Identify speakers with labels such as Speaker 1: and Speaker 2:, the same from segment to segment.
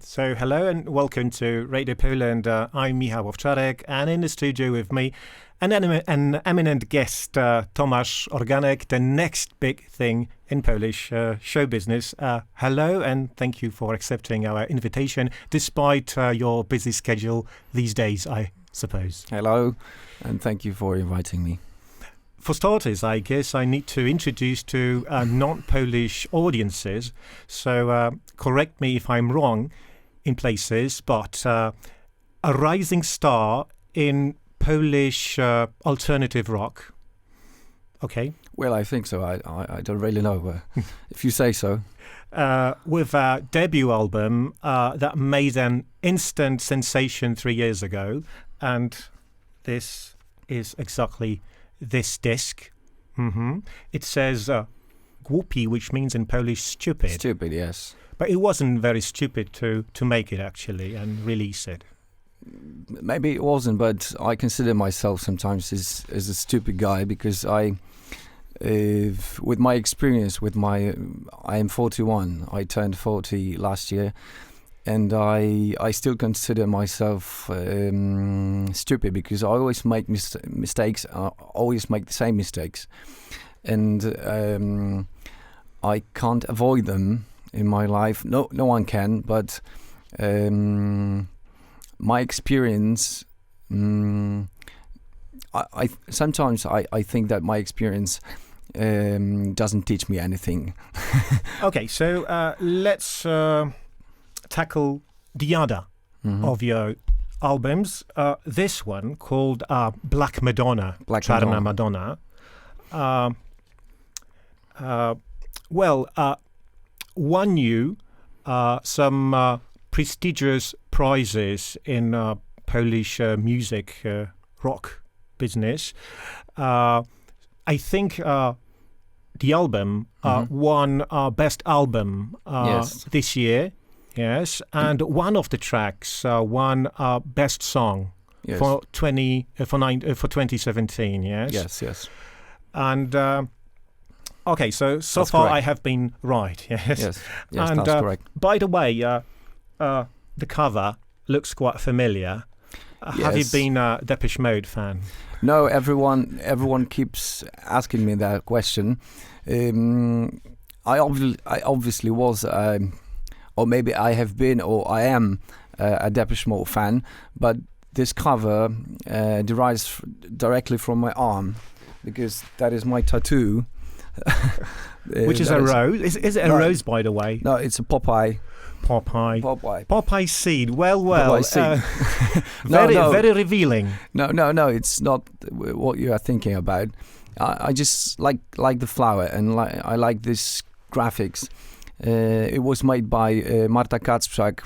Speaker 1: So hello and welcome to Radio Poland. I'm Michał Owczarek, and in the studio with me an eminent guest, Tomasz Organek, the next big thing in Polish show business. Hello, and thank you for accepting our invitation, despite your busy schedule these days, I suppose.
Speaker 2: Hello, and thank you for inviting me.
Speaker 1: For starters, I guess I need to introduce to non-Polish audiences, so correct me if I'm wrong in places, but a rising star in Polish alternative rock. Okay.
Speaker 2: Well, I think so. I don't really know, if you say so.
Speaker 1: With a debut album that made an instant sensation 3 years ago, and this is exactly this disc. It says głupi, which means in Polish stupid.
Speaker 2: Stupid, yes.
Speaker 1: But it wasn't very stupid to make it, actually, and release it.
Speaker 2: Maybe it wasn't, but I consider myself sometimes as a stupid guy because with my experience, I am 41. I turned 40 last year, and I still consider myself stupid because I always make mistakes. I always make the same mistakes, and I can't avoid them in my life. No one can, but my experience, I sometimes think that my experience doesn't teach me anything.
Speaker 1: Okay, so let's tackle the other of your albums. This one called Black Madonna, Czarna Madonna. Won you some prestigious prizes in Polish music rock business. I think the album won Best Album this year. Yes, and one of the tracks won Best Song for 2017. Yes.
Speaker 2: Yes.
Speaker 1: And okay, so
Speaker 2: that's
Speaker 1: far
Speaker 2: correct.
Speaker 1: I have been right. Yes,
Speaker 2: and, that's correct.
Speaker 1: By the way, the cover looks quite familiar. Have you been a Depeche Mode fan?
Speaker 2: No, everyone keeps asking me that question. I obviously was, or maybe I have been, or I am a Depeche Mode fan, but this cover derives directly from my arm because that is my tattoo.
Speaker 1: Which is a rose. Is it a rose, by the way?
Speaker 2: No, it's a Popeye
Speaker 1: seed. Well.
Speaker 2: Popeye seed.
Speaker 1: Very revealing.
Speaker 2: No, it's not what you are thinking about. I just like the flower, and I like this graphics. It was made by Marta Kacprzak,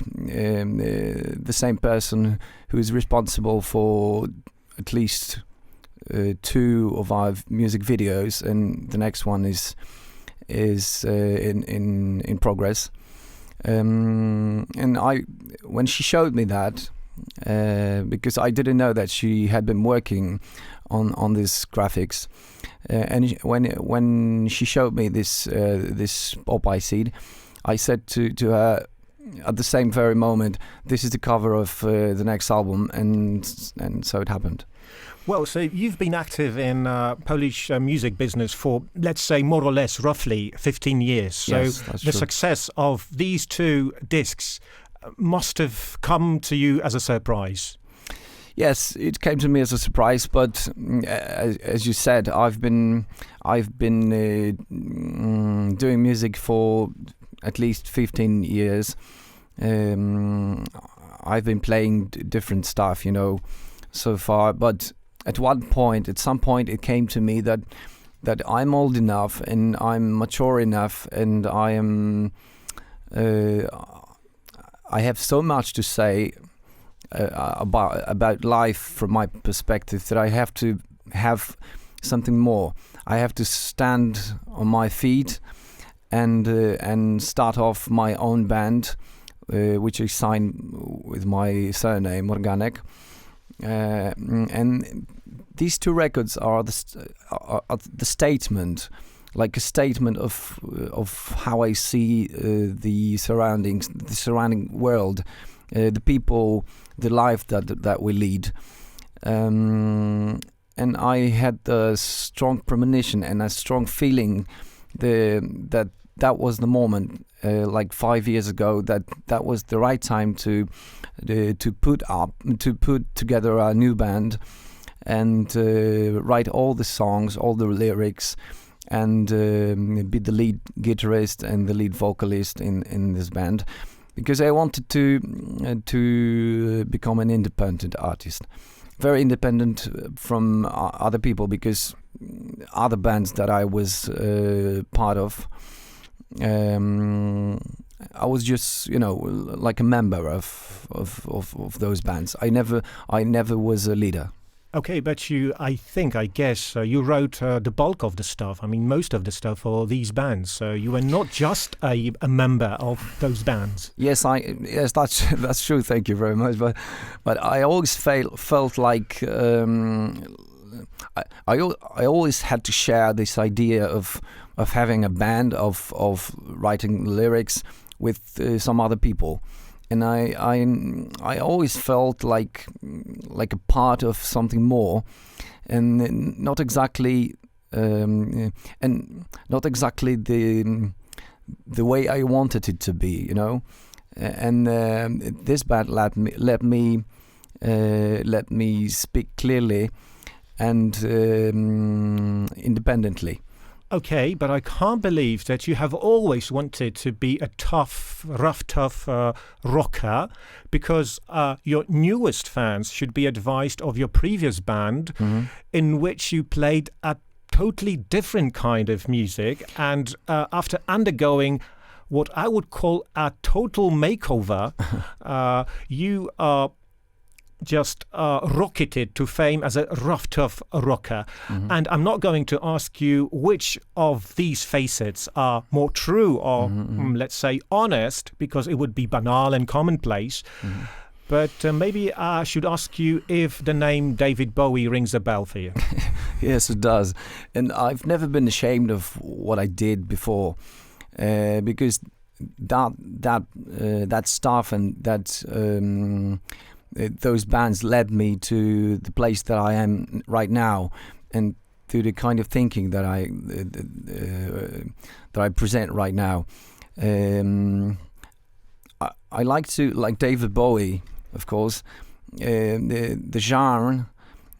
Speaker 2: the same person who is responsible for at least 2 of our music videos, and the next one is in progress. And when she showed me that, because I didn't know that she had been working on this graphics, and when she showed me this Popeye seed, I said to her at the same very moment, "This is the cover of the next album," and so it happened.
Speaker 1: Well, so you've been active in Polish music business for, let's say, more or less, roughly 15 years. So
Speaker 2: yes, that's
Speaker 1: the
Speaker 2: true.
Speaker 1: success of these 2 discs must have come to you as a surprise.
Speaker 2: Yes, it came to me as a surprise, but as you said, I've been doing music for at least 15 years. I've been playing different stuff, so far, but at some point, it came to me that I'm old enough and I'm mature enough, and I have so much to say about life from my perspective that I have to have something more. I have to stand on my feet and start off my own band, which I signed with my surname Organek. And these 2 records are the statement like a statement of how I see the surroundings, the surrounding world, the people, the life that we lead. And I had a strong premonition and a strong feeling that was the moment, like 5 years ago, that was the right time to put together a new band and write all the songs, all the lyrics, and be the lead guitarist and the lead vocalist in this band, because I wanted to become an independent artist, very independent from other people, because other bands that I was part of, I was just, like a member of those bands. I never was a leader.
Speaker 1: Okay, but I guess you wrote the bulk of the stuff. I mean, most of the stuff for these bands. So you were not just a member of those bands.
Speaker 2: Yes, that's true. Thank you very much. But I always felt like I always had to share this idea of having a band, of writing lyrics with some other people. And I always felt like a part of something more, and not exactly the way I wanted it to be, And this band let me speak clearly and independently.
Speaker 1: Okay, but I can't believe that you have always wanted to be a tough rocker, because your newest fans should be advised of your previous band, in which you played a totally different kind of music, and after undergoing what I would call a total makeover, you just rocketed to fame as a rough, tough rocker. And I'm not going to ask you which of these facets are more true or, let's say, honest, because it would be banal and commonplace. But maybe I should ask you if the name David Bowie rings a bell for you.
Speaker 2: Yes, it does. And I've never been ashamed of what I did before, because that stuff and that those bands led me to the place that I am right now, and to the kind of thinking that I present right now. I like David Bowie, of course. The genre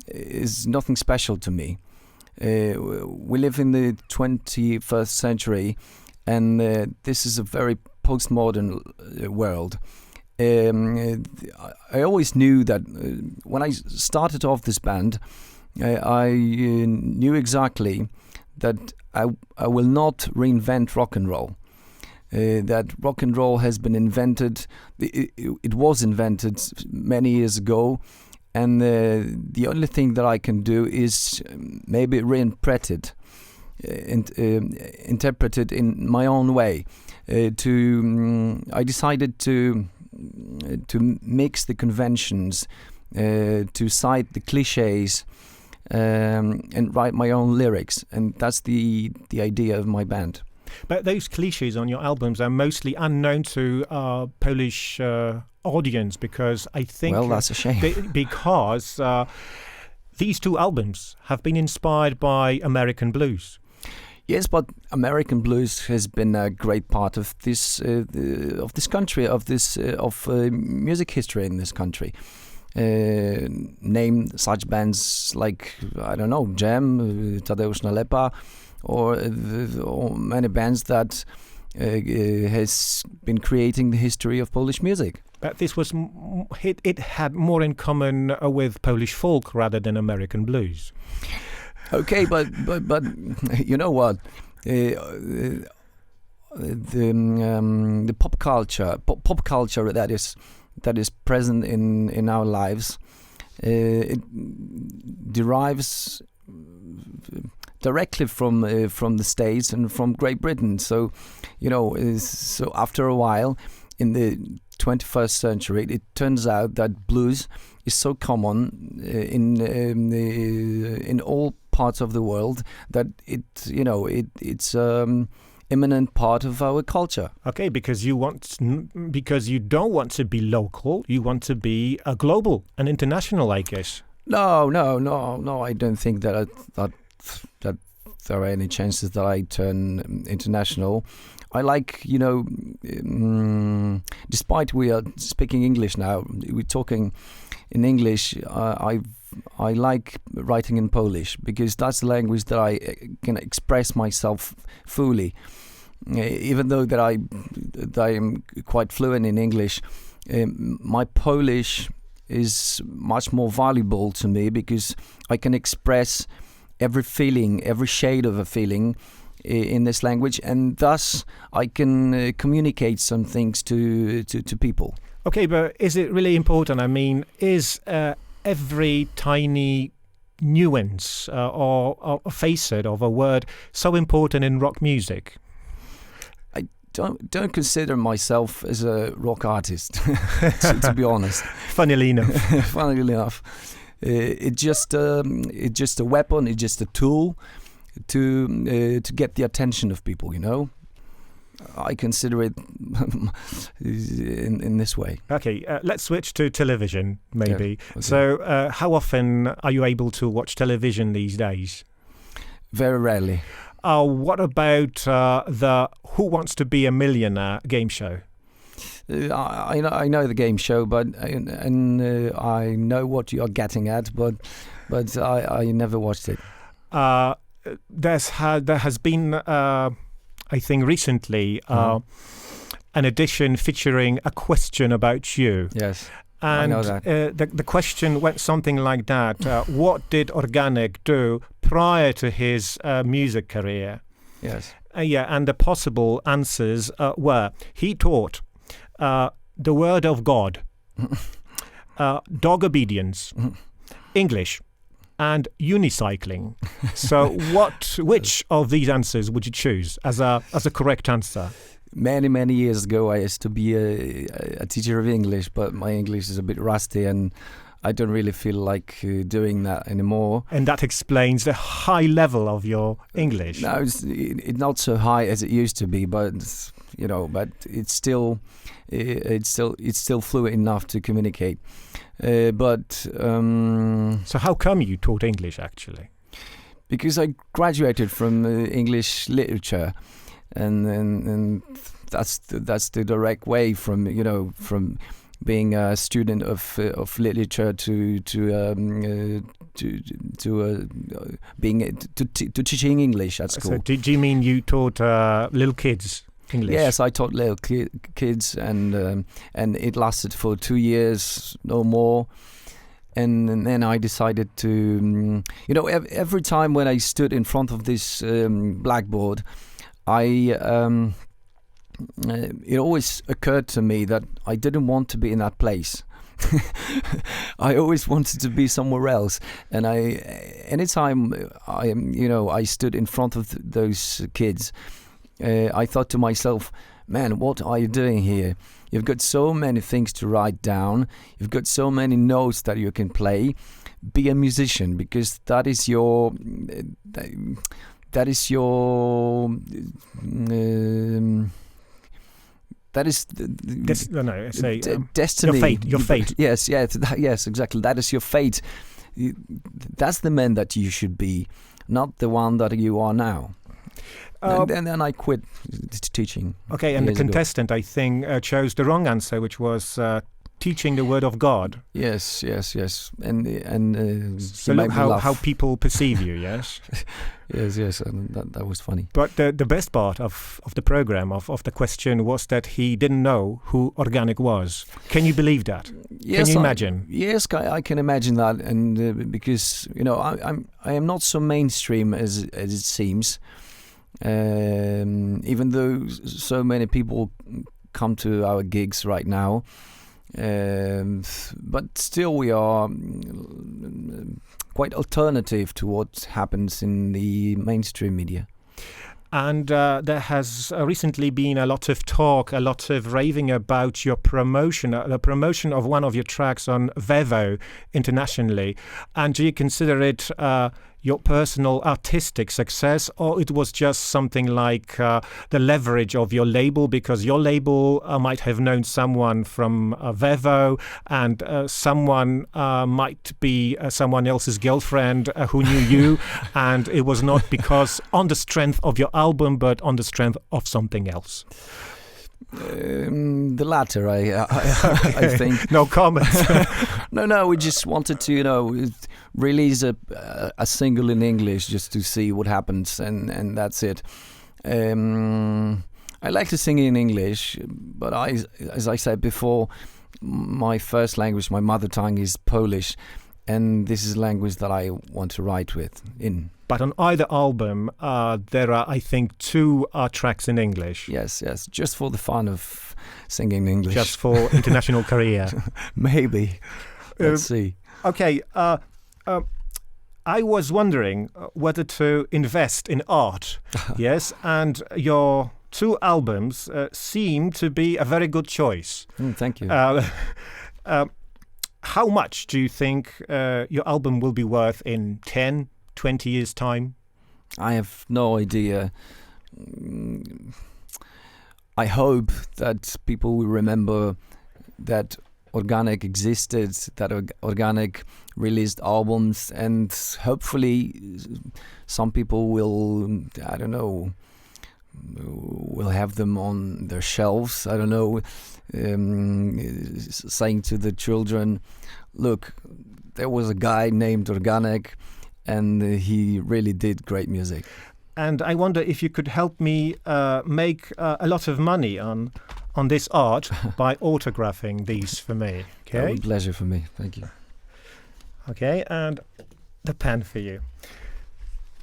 Speaker 2: is nothing special to me. We live in the 21st century, and this is a very postmodern world. I always knew that when I started off this band, I knew exactly that I will not reinvent rock and roll. That rock and roll has been invented. It was invented many years ago, and the only thing that I can do is maybe reinterpret it and interpret it in my own way. I decided to mix the conventions, to cite the cliches, and write my own lyrics, and that's the idea of my band.
Speaker 1: But those cliches on your albums are mostly unknown to Polish audience, because I think...
Speaker 2: Well, that's a shame.
Speaker 1: Because these two albums have been inspired by American blues.
Speaker 2: Yes, but American blues has been a great part of this country, of music history in this country. Name such bands like, I don't know, Jam, Tadeusz Nalepa, or many bands that has been creating the history of Polish music.
Speaker 1: But this was it had more in common with Polish folk rather than American blues.
Speaker 2: Okay, but you know what? The pop culture that is present in our lives, it derives directly from the States and from Great Britain. So, so after a while, in the 21st century, it turns out that blues is so common in all parts of the world that it's imminent part of our culture.
Speaker 1: Okay, because you don't want to be local, you want to be a global and international, I guess.
Speaker 2: No. I don't think that there are any chances that I turn international. I like, despite we are speaking English now, we're talking in English. I like writing in Polish because that's the language that I can express myself fully. Even though that I am quite fluent in English, my Polish is much more valuable to me because I can express every feeling, every shade of a feeling in this language, and thus I can communicate some things to people.
Speaker 1: Okay, but is it really important? I mean, is every tiny nuance or a facet of a word so important in rock music?
Speaker 2: I don't consider myself as a rock artist, to be honest.
Speaker 1: Funnily
Speaker 2: enough, it's just a weapon. It's just a tool to get the attention of people. I consider it in this way.
Speaker 1: Okay, let's switch to television, maybe.
Speaker 2: Yeah, okay.
Speaker 1: So, how often are you able to watch television these days?
Speaker 2: Very rarely.
Speaker 1: What about the Who Wants to Be a Millionaire game show?
Speaker 2: I know the game show, but I know what you are getting at, but I never watched it.
Speaker 1: There has been, I think, recently an edition featuring a question about you.
Speaker 2: Yes.
Speaker 1: And
Speaker 2: I know that.
Speaker 1: The question went something like that. What did Organek do prior to his music career?
Speaker 2: Yes.
Speaker 1: And the possible answers were, he taught the word of God, dog obedience, English, and unicycling. So which of these answers would you choose as a correct answer?
Speaker 2: Many years ago, I used to be a teacher of English, but my English is a bit rusty, and I don't really feel like doing that anymore.
Speaker 1: And that explains the high level of your English.
Speaker 2: No, it's not so high as it used to be, but but it's still fluent enough to communicate.
Speaker 1: So how come you taught English actually?
Speaker 2: Because I graduated from English literature. And that's the direct way from being a student of literature to teaching English at school.
Speaker 1: So do you mean you taught little kids English?
Speaker 2: Yes, I taught little kids, and it lasted for 2 years, no more. And then I decided to, every time when I stood in front of this blackboard, it always occurred to me that I didn't want to be in that place. I always wanted to be somewhere else. And anytime I stood in front of those kids, I thought to myself, man, what are you doing here? You've got so many things to write down. You've got so many notes that you can play. Be a musician, because that is your destiny.
Speaker 1: Your fate.
Speaker 2: Yes, exactly. That is your fate. That's the man that you should be, not the one that you are now. And then I quit teaching.
Speaker 1: Okay, and the contestant, I think, chose the wrong answer, which was teaching the word of God.
Speaker 2: Yes. And
Speaker 1: so look how people perceive you, yes?
Speaker 2: Yes, and that was funny.
Speaker 1: But the best part of the program, of the question, was that he didn't know who Organek was. Can you believe that?
Speaker 2: Yes,
Speaker 1: can you imagine?
Speaker 2: Yes, I can imagine that, and because I am not so mainstream as it seems. Even though so many people come to our gigs right now, but still we are quite alternative to what happens in the mainstream media.
Speaker 1: And there has recently been a lot of talk, a lot of raving about your promotion, the promotion of one of your tracks on Vevo internationally. And do you consider it your personal artistic success, or it was just something like the leverage of your label, because your label might have known someone from Vevo, and someone might be someone else's girlfriend who knew you, and it was not because on the strength of your album, but on the strength of something else?
Speaker 2: The latter, I think.
Speaker 1: No comments.
Speaker 2: No, we just wanted to, release a single in English just to see what happens, and that's it. I like to sing in English, but as I said before, my first language, my mother tongue, is Polish, and this is a language that I want to write in.
Speaker 1: But on either album, there are, I think, 2 tracks in English.
Speaker 2: Yes, just for the fun of singing English.
Speaker 1: Just for international career.
Speaker 2: Maybe. Let's see.
Speaker 1: Okay, I was wondering whether to invest in art. Yes, and your 2 albums seem to be a very good choice.
Speaker 2: Thank you.
Speaker 1: How much do you think your album will be worth in 10, 20 years' time?
Speaker 2: I have no idea. I hope that people will remember that Organek existed, that Organek released albums, and hopefully some people will, I don't know, will have them on their shelves. I don't know, saying to the children, look, there was a guy named Organek, and he really did great music.
Speaker 1: And I wonder if you could help me make a lot of money on this art by autographing these for me. Okay?
Speaker 2: That would be a pleasure for me. Thank you.
Speaker 1: Okay, and the pen for you.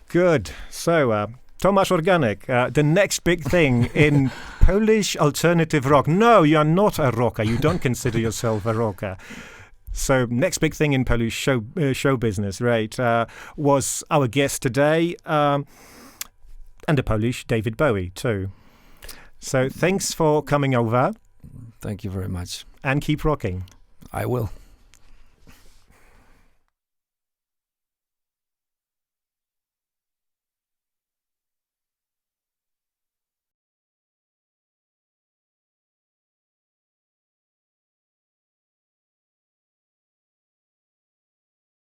Speaker 1: Good. So, Tomasz Organek, the next big thing in Polish alternative rock. No, you are not a rocker. You don't consider yourself a rocker. So, next big thing in Polish show business, right, was our guest today, and the Polish David Bowie, too. So, thanks for coming over.
Speaker 2: Thank you very much.
Speaker 1: And keep rocking.
Speaker 2: I will.